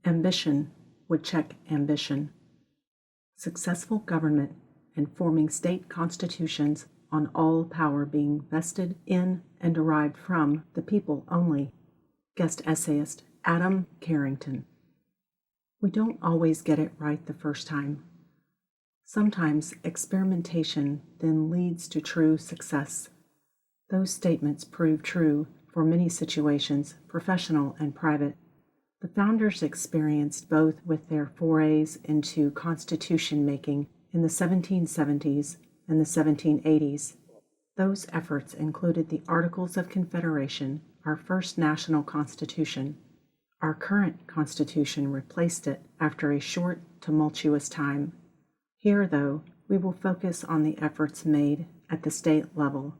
Ambition would check ambition. Successful government and forming state constitutions on all power being vested in and derived from the people only. Guest essayist Adam Carrington. We don't always get it right the first time. Sometimes experimentation then leads to true success. Those statements prove true for many situations, professional and private. The founders experienced both with their forays into constitution making in the 1770s and the 1780s. Those efforts included the Articles of Confederation, our first national constitution. Our current constitution replaced it after a short, tumultuous time. Here, though, we will focus on the efforts made at the state level.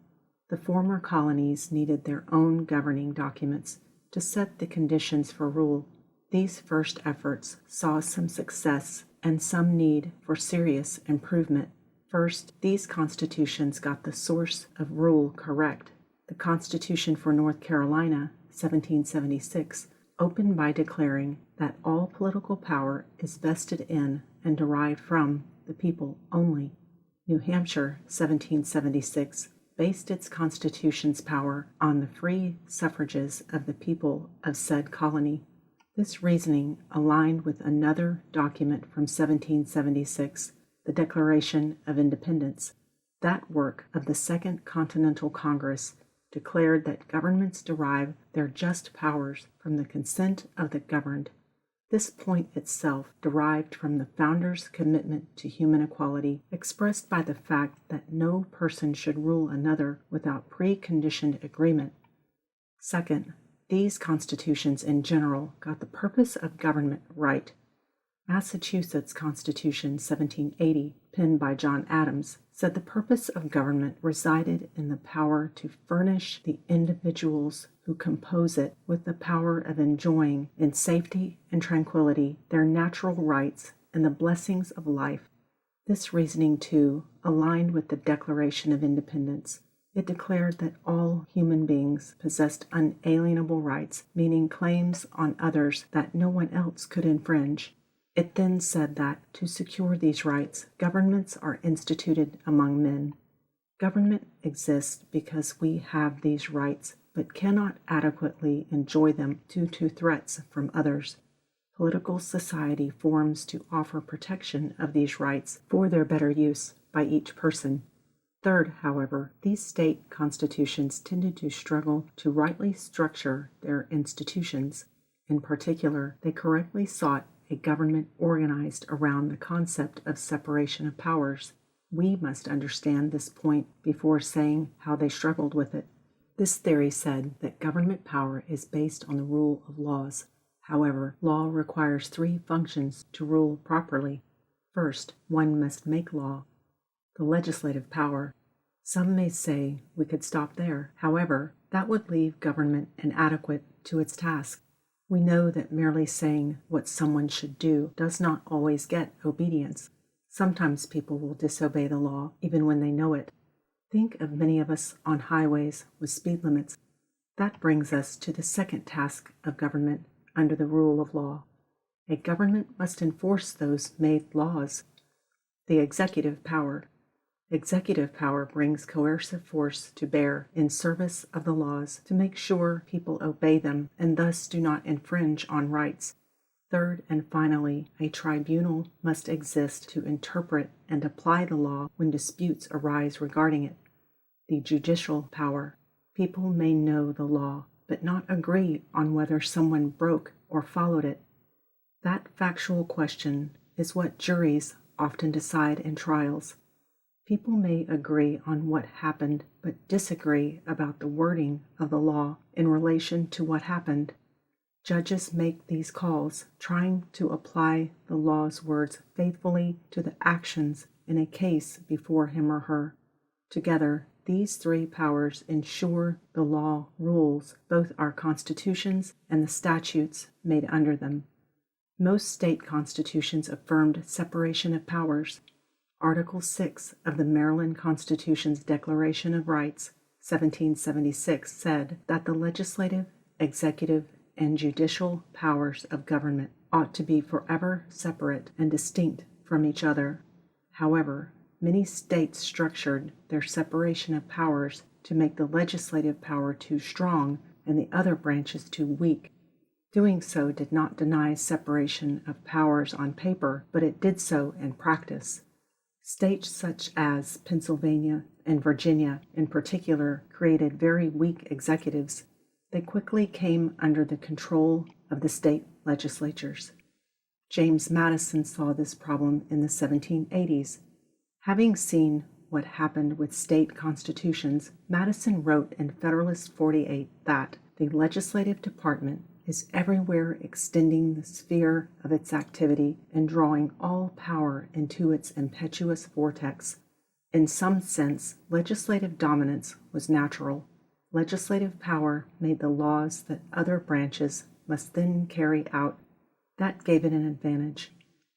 The former colonies needed their own governing documents to set the conditions for rule. These first efforts saw some success and some need for serious improvement. First, these constitutions got the source of rule correct. The Constitution for North Carolina, 1776, opened by declaring that all political power is vested in and derived from the people only. New Hampshire, 1776, based its constitution's power on the free suffrages of the people of said colony. This reasoning aligned with another document from 1776, the Declaration of Independence. That work of the Second Continental Congress declared that governments derive their just powers from the consent of the governed. This point itself derived from the founders' commitment to human equality, expressed by the fact that no person should rule another without preconditioned agreement. Second, these constitutions in general got the purpose of government right. Massachusetts Constitution 1780, penned by John Adams, said the purpose of government resided in the power to furnish the individuals who compose it with the power of enjoying in safety and tranquility their natural rights and the blessings of life. This reasoning, too, aligned with the Declaration of Independence. It declared that all human beings possessed unalienable rights, meaning claims on others that no one else could infringe. It then said that, to secure these rights, governments are instituted among men. Government exists because we have these rights, but cannot adequately enjoy them due to threats from others. Political society forms to offer protection of these rights for their better use by each person. Third, however, these state constitutions tended to struggle to rightly structure their institutions. In particular, they correctly sought a government organized around the concept of separation of powers. We must understand this point before saying how they struggled with it. This theory said that government power is based on the rule of laws. However, law requires three functions to rule properly. First, one must make law. The legislative power. Some may say we could stop there. However, that would leave government inadequate to its task. We know that merely saying what someone should do does not always get obedience. Sometimes people will disobey the law even when they know it. Think of many of us on highways with speed limits. That brings us to the second task of government under the rule of law. A government must enforce those made laws. The executive power. Executive power brings coercive force to bear in service of the laws to make sure people obey them and thus do not infringe on rights. Third and finally, a tribunal must exist to interpret and apply the law when disputes arise regarding it. The judicial power. People may know the law, but not agree on whether someone broke or followed it. That factual question is what juries often decide in trials. People may agree on what happened, but disagree about the wording of the law in relation to what happened. Judges make these calls, trying to apply the law's words faithfully to the actions in a case before him or her. Together, these three powers ensure the law rules both our constitutions and the statutes made under them. Most state constitutions affirmed separation of powers. Article 6 of the Maryland Constitution's Declaration of Rights, 1776, said that the legislative, executive, and judicial powers of government ought to be forever separate and distinct from each other. However, many states structured their separation of powers to make the legislative power too strong and the other branches too weak. Doing so did not deny separation of powers on paper, but it did so in practice. States such as Pennsylvania and Virginia in particular created very weak executives. They quickly came under the control of the state legislatures. James Madison saw this problem in the 1780s. Having seen what happened with state constitutions, Madison wrote in Federalist 48 that the legislative department is everywhere extending the sphere of its activity and drawing all power into its impetuous vortex. In some sense, legislative dominance was natural. Legislative power made the laws that other branches must then carry out. That gave it an advantage.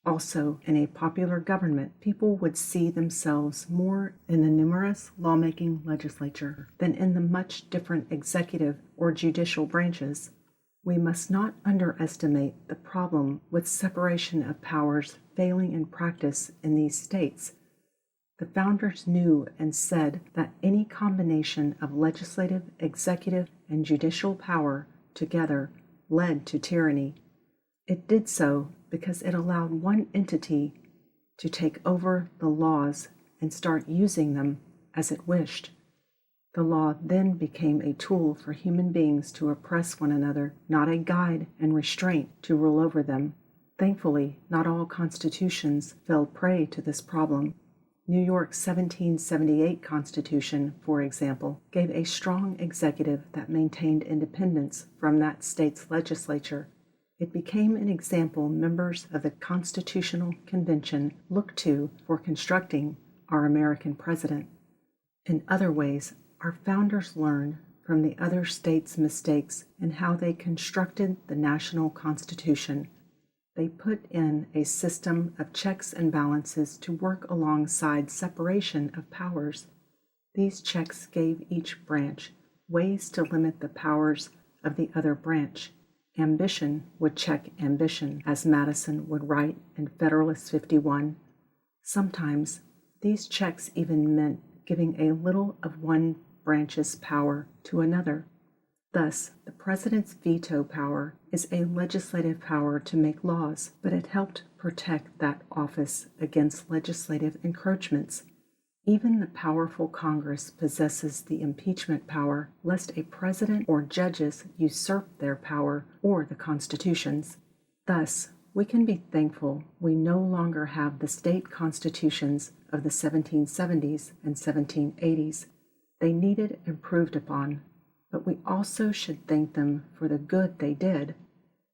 Also, in a popular government, people would see themselves more in the numerous lawmaking legislature than in the much different executive or judicial branches. We must not underestimate the problem with separation of powers failing in practice in these states. The founders knew and said that any combination of legislative, executive, and judicial power together led to tyranny. It did so because it allowed one entity to take over the laws and start using them as it wished. The law then became a tool for human beings to oppress one another, not a guide and restraint to rule over them. Thankfully, not all constitutions fell prey to this problem. New York's 1778 Constitution, for example, gave a strong executive that maintained independence from that state's legislature. It became an example members of the Constitutional Convention looked to for constructing our American president. In other ways, our founders learned from the other states' mistakes in how they constructed the national constitution. They put in a system of checks and balances to work alongside separation of powers. These checks gave each branch ways to limit the powers of the other branch. Ambition would check ambition, as Madison would write in Federalist 51. Sometimes these checks even meant giving a little of one branch's power to another. Thus, the president's veto power is a legislative power to make laws, but it helped protect that office against legislative encroachments. Even the powerful Congress possesses the impeachment power, lest a president or judges usurp their power or the constitutions. Thus, we can be thankful we no longer have the state constitutions of the 1770s and 1780s. They needed improved upon, but we also should thank them for the good they did.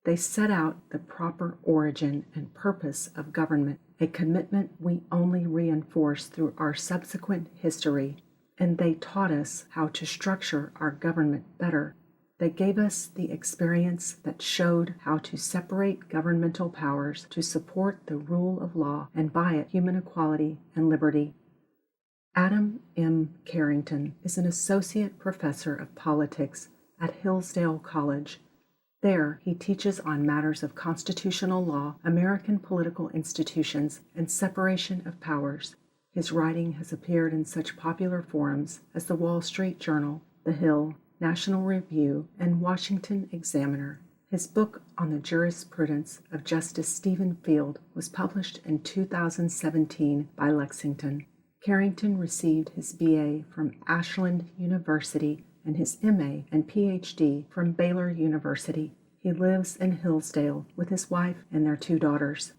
They set out the proper origin and purpose of government, a commitment we only reinforce through our subsequent history, and they taught us how to structure our government better. They gave us the experience that showed how to separate governmental powers to support the rule of law and by it human equality and liberty. Adam M. Carrington is an associate professor of politics at Hillsdale College. There, he teaches on matters of constitutional law, American political institutions, and separation of powers. His writing has appeared in such popular forums as the Wall Street Journal, The Hill, National Review, and Washington Examiner. His book on the jurisprudence of Justice Stephen Field was published in 2017 by Lexington. Carrington received his B.A. from Ashland University and his M.A. and Ph.D. from Baylor University. He lives in Hillsdale with his wife and their 2 daughters.